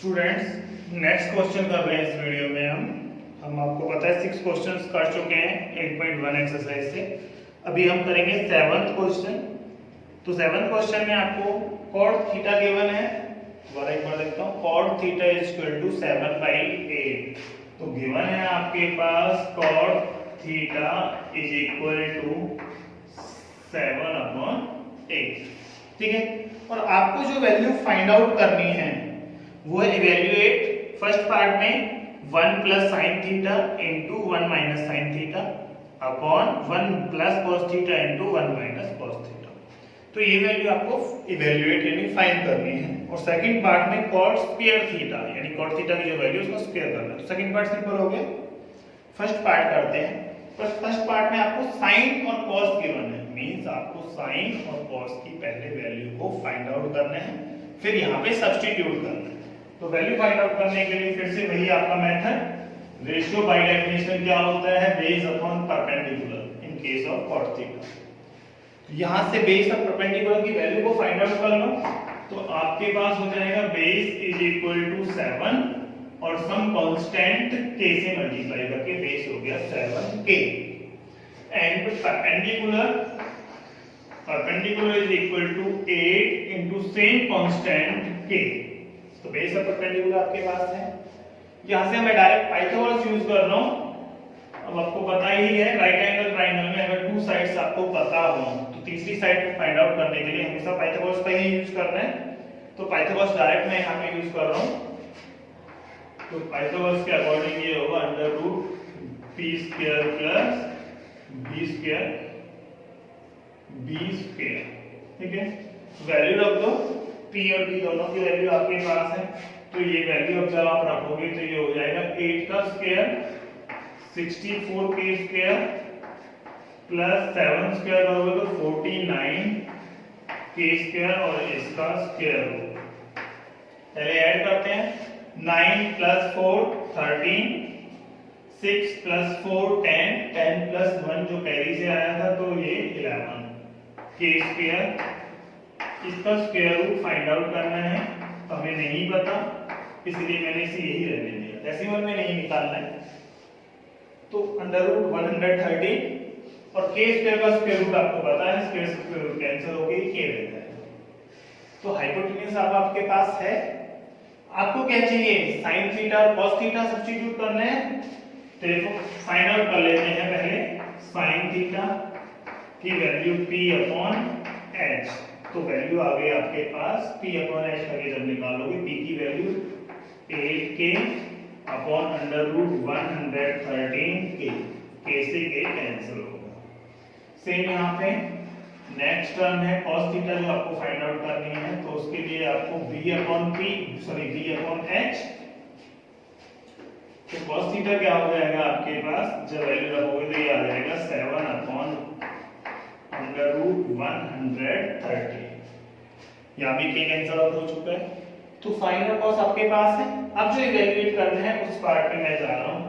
Students next question कर रहे हैं इस वीडियो में हम आपको पता है 6 क्वेश्चंस कर चुके हैं 8.1 एक्सरसाइज से। अभी हम करेंगे 7th क्वेश्चन। तो 7th क्वेश्चन में आपको cot थीटा गिवन है, दोबारा एक बार देखता हूँ। cot theta is equal to 7/8। तो गिवन है आपके पास cot theta is equal to 7/8, ठीक है। और आपको जो वैल्यू फाइंड आउट करनी है वो है इवेल्युएट फर्स्ट पार्ट में 1 plus sine theta into 1 minus sine theta upon 1 plus cos theta into 1 minus cos theta. तो ये वैल्यू आपको इवेल्युएट यानी फाइंड करनी है। और सेकंड पार्ट में कॉट स्क्वायर थीटा यानी कॉट थीटा की जो वैल्यू उसको स्क्वायर करना है। तो सेकंड पार्ट सिंपल हो गया। फर्स्ट पार्ट करते हैं। फर्स्ट पार्ट में आपको साइन और कॉस गिवन है, मींस आपको साइन और कॉस की पहले वैल्यू को फाइंड आउट करना है, फिर यहाँ पे सब्स्टिट्यूट करना है। तो वैल्यू फाइंड आउट करने के लिए फिर से वही आपका मेथड, रेशियो बाय डेफिनेशन क्या होता है, base upon perpendicular in case of cot theta. तो यहां से बेस और परपेंडिकुलर की वैल्यू को फाइंड आउट कर लो। तो आपके पास हो जाएगा बेस इज इक्वल टू 7 और सम कांस्टेंट k से मल्टीप्लाई करके बेस हो गया 7k and perpendicular is equal to 8 into same constant k। तो बेस और परपेंडिकुलर आपके पास है। यहां से मैं डायरेक्ट पाइथागोरस यूज कर रहा हूं। अब आपको पता ही है राइट एंगल ट्रायंगल में अगर 2 साइड्स आपको पता हो तो तीसरी साइड को फाइंड आउट करने के लिए हमेशा पाइथागोरस का ही यूज करना है। तो पाइथागोरस डायरेक्ट मैं यहां पे यूज कर रहा हूं। तो पाइथागोरस के अकॉर्डिंग ये होगा √p² प्लस b², ठीक है। वैल्यू रख दो, p और b दोनों की वैल्यू आपके पास है। तो ये वैल्यू अब जब आप रखोगे तो ये हो जाएगा 8 का स्क्वायर 64k² प्लस 7 स्क्वायर करोगे तो 49k² और इसका स्क्वायर होगा। पहले ऐड करते हैं, 9 प्लस 4 13, 6 प्लस 4 10, 10 प्लस 1 जो कैरी से आया था तो ये 11k²। इसका स्क्वायर रूट फाइंड आउट करना है, तो हमें नहीं पता इसलिए मैंने इसे यही रहने दिया, डेसिमल में नहीं निकालना है। तो √113 और k² का स्क्वायर रूट आपको पता है, स्क्वायर रूट कैंसिल हो गई, k रहता है। तो हाइपोटेन्यूज अब आपके पास है। आपको क्या चाहिए, sin थीटा और cos थीटा सब्स्टिट्यूट करने हैं। तो देखो फाइंड आउट कर लेते हैं पहले sin थीटा की वैल्यू p/h। तो वैल्यू आ गई आपके पास p/h करके जब निकालोगे p की value 8k upon √113k, k से k कैंसिल होगा। सेम यहाँ पे नेक्स्ट टर्म है cos थीटा जो आपको फाइंड आउट करनी है। तो उसके लिए आपको b/h। तो cos थीटा क्या हो जाएगा आपके पास, जब वैल्यू रखोगे तो ये आ जाएगा 7/√113। यहाँ भी k कैंसिल आउट हो चुका है। तो फाइनल कॉस आपके पास है। अब जो इवैल्यूएट करना है उस पार्ट में मैं जा रहा हूँ।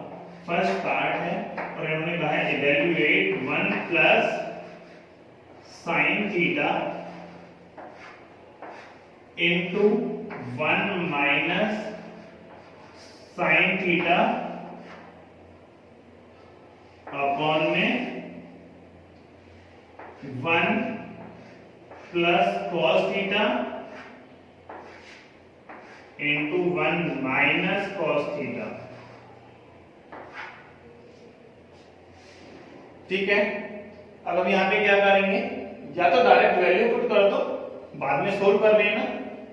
फर्स्ट पार्ट है और इन्होंने कहा है evaluate 1 plus sine theta into 1 minus sine theta upon में 1 plus cos theta into 1 minus cos theta, ठीक है। अब हम यहाँ पे क्या करेंगे, या तो डायरेक्ट वैल्यू पुट कर दो, बाद में सोल्व कर लेना,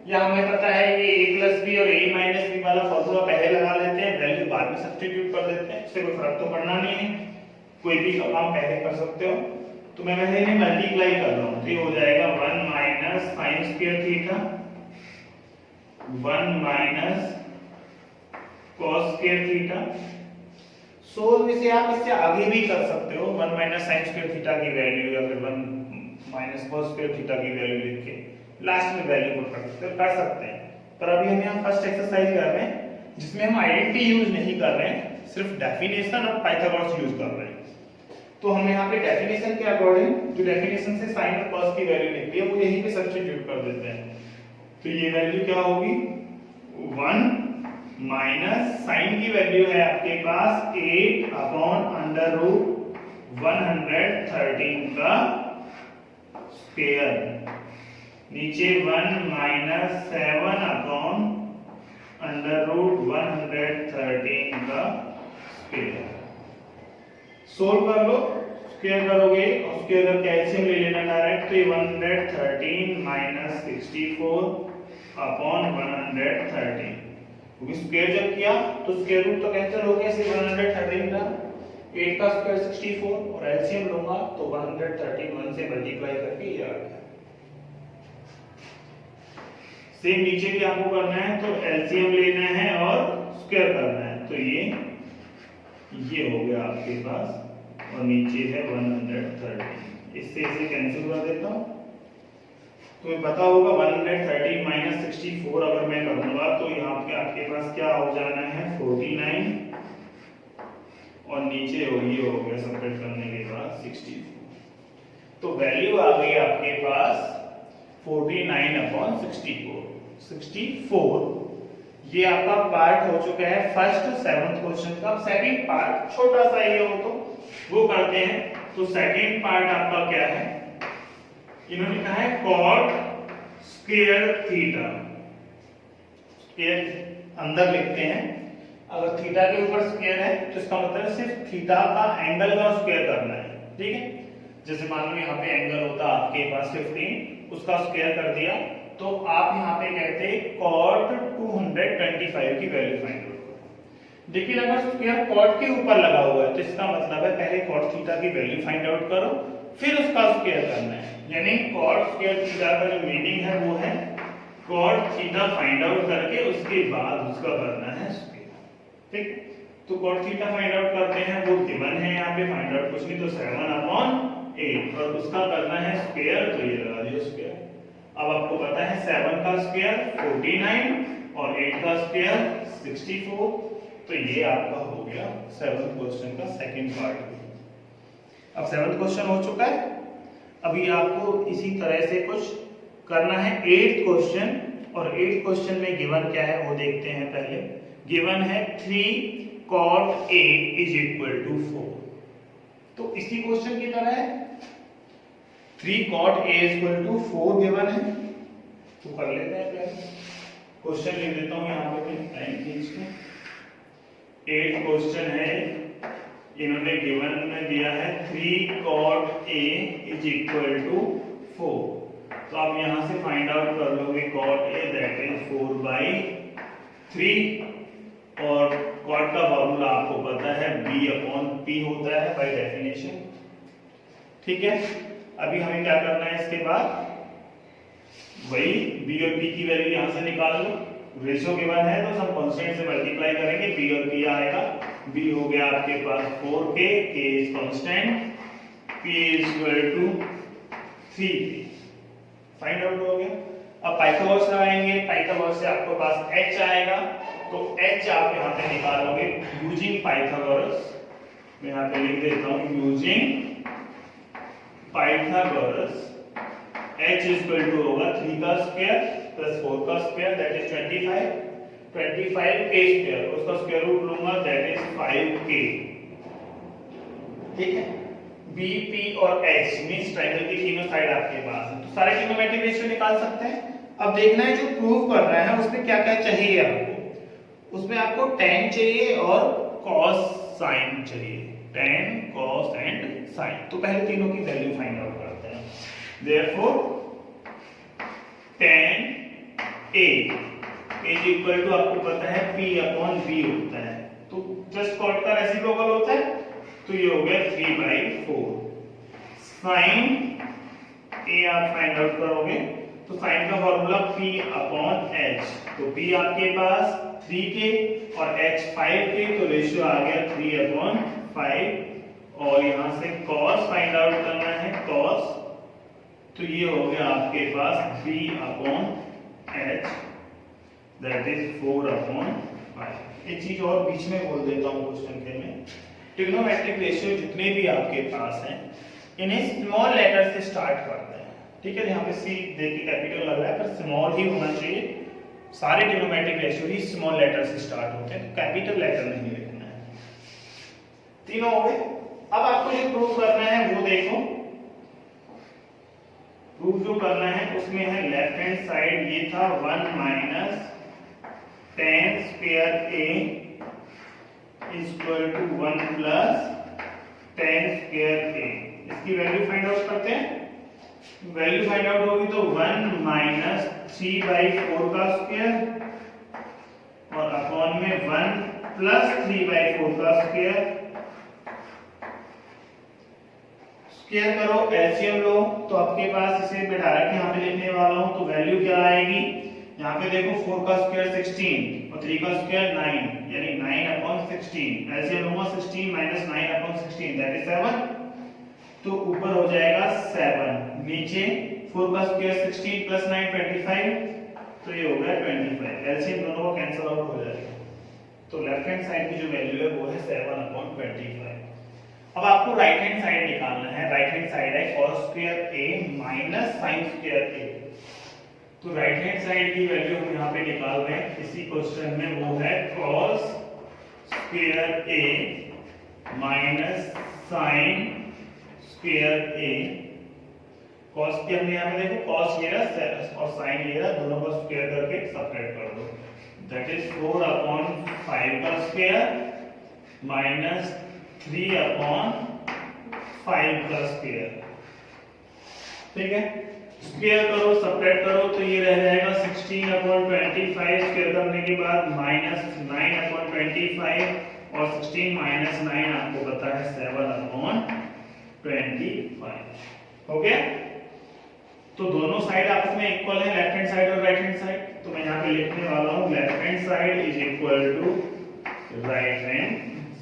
या हमें पता है ये a प्लस बी और a माइनस बी वाला फॉर्मूला पहले लगा लेते हैं, वैल्यू बाद में सब्स्टिट्यूट कर देते हैं। इससे कोई फर्क तो पड़ना नहीं है, कोई भी काम पहले कर सकते हो। तो मैं वैसे इन्हें मल्टीप्लाई कर रहा हूँ, तो ये हो जाएगा 1 minus sine square theta 1 minus cos square theta. Solve इसे आप इससे आगे भी कर सकते हो, 1 माइनस साइन स्क्वायर थीटा की वैल्यू या फिर 1 माइनस कॉस स्क्वायर थीटा की वैल्यू लिख के लास्ट में वैल्यू पुट कर सकते हैं। पर अभी हम यहाँ फर्स्ट एक्सरसाइज कर रहे हैं जिसमें हम आइडेंटिटी यूज नहीं कर रहे हैं, सिर्फ डेफिनेशन और पाइथागोरस यूज कर रहे हैं। तो हम यहाँ पे डेफिनेशन के अकॉर्डिंग जो डेफिनेशन से साइन और कॉस की वैल्यू निकली है वो यहीं पे सब्स्टिट्यूट कर देते हैं। तो ये वैल्यू क्या होगी 1 की वैल्यू है आपके पास 8 अपॉन अंडर रूट 113 का स्क्वायर, नीचे 1 माइनस 7 अपॉन अंडर रूट 113 का स्क्वायर। सोल्व कर लो, स्क्वायर करोगे और स्क्वायर करके एलसीएम ले लेना डायरेक्ट, तो ये 113 माइनस 64 अपॉन 113, क्योंकि स्क्वायर जब किया तो स्क्वायर रूट तो कैंसिल हो गया, सिर्फ 113 का, 8 का स्क्वायर 64 और एलसीएम लूंगा तो 113 1 से मल्टीप्लाई करके ये आ गया। सेम नीचे भी आपको करना है, तो एलसीएम लेना है और स्क्वायर करना है, तो ये हो गया आपके पास और नीचे है 113, इससे इसे कैंसिल कर देता हूं। तुम्हें पता होगा 113 माइनस 64 अगर मैं करूंगा तो यहाँ पे आपके पास क्या हो जाना है 49 और नीचे हो गया सेपरेट करने के बाद 64, तो वैल्यू आ गई आपके पास 49 अपॉन 64। ये आपका पार्ट हो चुका है फर्स्ट 7th क्वेश्चन का। सेकंड पार्ट छोटा सा ही हो तो वो करते हैं। तो सेकंड पार्ट आपका क्या है, इन्होंने कहा है कॉट स्क्वायर थीटा, स्क्वायर अंदर लिखते हैं, अगर थीटा के ऊपर स्क्वायर है तो इसका मतलब सिर्फ थीटा का एंगल का स्क्वायर करना है, ठीक है। जैसे मान लो यहाँ पे एंगल होता आपके पास 15, उसका स्क्वायर कर दिया, तो आप यहाँ पे कहते कॉट 225 की वैल्यू फाइंड आउट करो। लेकिन अगर स्क्वायर कॉट के ऊपर लगा हुआ है तो इसका मतलब है पहले कॉट थीटा की वैल्यू फाइंड आउट करो, फिर उसका स्क्वायर करना है। यानी कॉट स्क्वायर थीटा का जो मीनिंग है वो है कॉट थीटा फाइंड आउट करके उसके बाद उसका करना है स्क्वायर, ठीक। तो कॉट थीटा फाइंड आउट करते हैं, वो गिवन है यहाँ पे, फाइंड आउट कुछ नहीं तो 7/8 और उसका करना है स्क्वायर, तो ये लगा दियो स्क्वायर। अब आपको पता है 7 का स्क्वायर 49 और 8 का स्क्वायर 64, तो ये आपका हो गया 7th क्वेश्चन का सेकंड पार्ट। अब 7th क्वेश्चन हो चुका है, अभी आपको इसी तरह से कुछ करना है 8th क्वेश्चन, और 8th क्वेश्चन में गिवन क्या है वो देखते हैं पहले। गिवन है 3 cot A is equal to 4, तो इसी क्वेश्चन की तरह है 3 cot A is equal to 4 given है, तो कर लेते हैं पहले। क्वेश्चन लिख देता हूं यहाँ पे टाइम खींच के। 8th क्वेश्चन है, इन्होंने गिवन में दिया है 3 cot A is equal to 4, तो आप यहां से फाइंड आउट कर लोगे cot A दैट इज 4/3, और cot का फॉर्मूला आपको पता है B/P होता है बाय डेफिनेशन, ठीक है। अभी हमें क्या करना है, इसके बाद वही B और P की वैल्यू यहां से निकाल लो। रेशियो गिवन है तो सब कांस्टेंट से मल्टीप्लाई करेंगे, B और P आएगा। B हो गया आपके पास 4k, k is constant, P is equal to 3k, find out हो गया। अब पाइथागोरस लगाएंगे, पाइथागोरस से आपके पास h आएगा, तो h आप यहां पे निकालोगे यूजिंग पाइथागोरस। मैं यहां पे लिख देता हूं using Pythagoras, h is equal to होगा 3 का स्क्वायर प्लस 4 का square that is 25 k square, उसका स्क्वायर रूट लूंगा दैट इज 5k, ठीक है। b p और h मींस ट्रायंगल की तीनों साइड आपके पास है, तो सारे ट्रिग्नोमेट्रिक रेशियो निकाल सकते हैं। अब देखना है जो प्रूव कर रहा है उसमें क्या क्या चाहिए आपको। उसमें आपको tan चाहिए और cos sin चाहिए, tan cos एंड sin। तो पहले तीनों की वैल्यू फाइंड आउट करते हैं। Therefore tan a is equal to आपको पता है P/B होता है, तो जस्ट कॉट का रेसिप्रोकल होता है, तो ये हो गया 3/4। sin a आप फाइंड आउट करोगे तो sin का फॉर्मूला P/H, तो P आपके पास 3k और H 5k, तो रेशियो आ गया 3/5, और यहां से cos फाइंड आउट करना है, cos, तो ये हो गया आपके पास B/H दैट इज 4/5। एक चीज और बीच में बोल देता हूं क्वेश्चन के में, ट्रिग्नोमेट्रिक रेशियो जितने भी आपके पास हैं इन्हें स्मॉल लेटर से स्टार्ट करते हैं, ठीक है। यहाँ पे C देखिए कैपिटल लग रहा है पर स्मॉल ही होना चाहिए, सारे ट्रिग्नोमेट्रिक रेशियो ही स्मॉल लेटर से स्टार्ट होते हैं, तो कैपिटल लेटर नहीं लिखना है। तीनों हो गए। अब आपको जो प्रूव करना है वो देखो, प्रूव जो करना है उसमें है लेफ्ट हैंड साइड ये था 1 minus tan square a equal to 1 plus tan square a। इसकी वैल्यू फाइंड आउट करते हैं। वैल्यू फाइंड आउट होगी तो 1 माइनस 3/4 का स्क्वायर और अपॉन में 1 प्लस 3/4 का स्क्वायर। स्क्वायर करो, एलसीएम लो, तो आपके पास इसे मैं डायरेक्ट यहाँ पे लिखने वाला हूँ, तो वैल्यू क्या आएगी, यहाँ पे देखो 4 का स्क्वायर 16 और 3 का स्क्वायर 9, यानी 9/16। एलसीएम लूंगा 16 माइनस 9/16 दैट इज 7, तो ऊपर हो जाएगा 7, नीचे 4 का स्क्वायर 16 प्लस 9 25, तो ये हो गया 25। एलसीएम दोनों का कैंसिल आउट हो जाएगा, तो लेफ्ट हैंड साइड की जो वैल्यू है वो है 7/25। अब आपको राइट हैंड साइड निकालना है। राइट हैंड साइड है cos square a minus sin square a, तो राइट हैंड साइड की वैल्यू हम यहाँ पे निकाल रहे हैं इसी क्वेश्चन में, वो है cos square a minus sin square a। cos के हमने यहाँ पे देखो cos ये रहा और sin ये रहा, दोनों को स्क्वायर करके सब्ट्रैक्ट कर दो, दैट इज 4/5 का स्क्वायर माइनस 3/5 का स्क्वायर। ठीक है, स्क्वायर करो, सब्ट्रैक्ट करो, तो ये रह जाएगा 16/25, स्क्वायर करने के बाद माइनस 9/25 और 16 माइनस 9 आपको पता है 7/25। हो गया, तो दोनों साइड आपस में इक्वल है, लेफ्ट हैंड साइड और राइट हैंड साइड, तो मैं यहाँ पे लिखने वाला हूँ left hand side is equal to right hand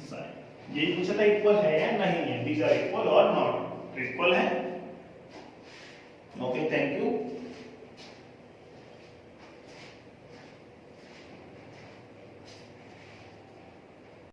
side. यही पूछा था इक्वल है या नहीं है, दीज आर इक्वल और नॉट, इक्वल है। Okay, thank you.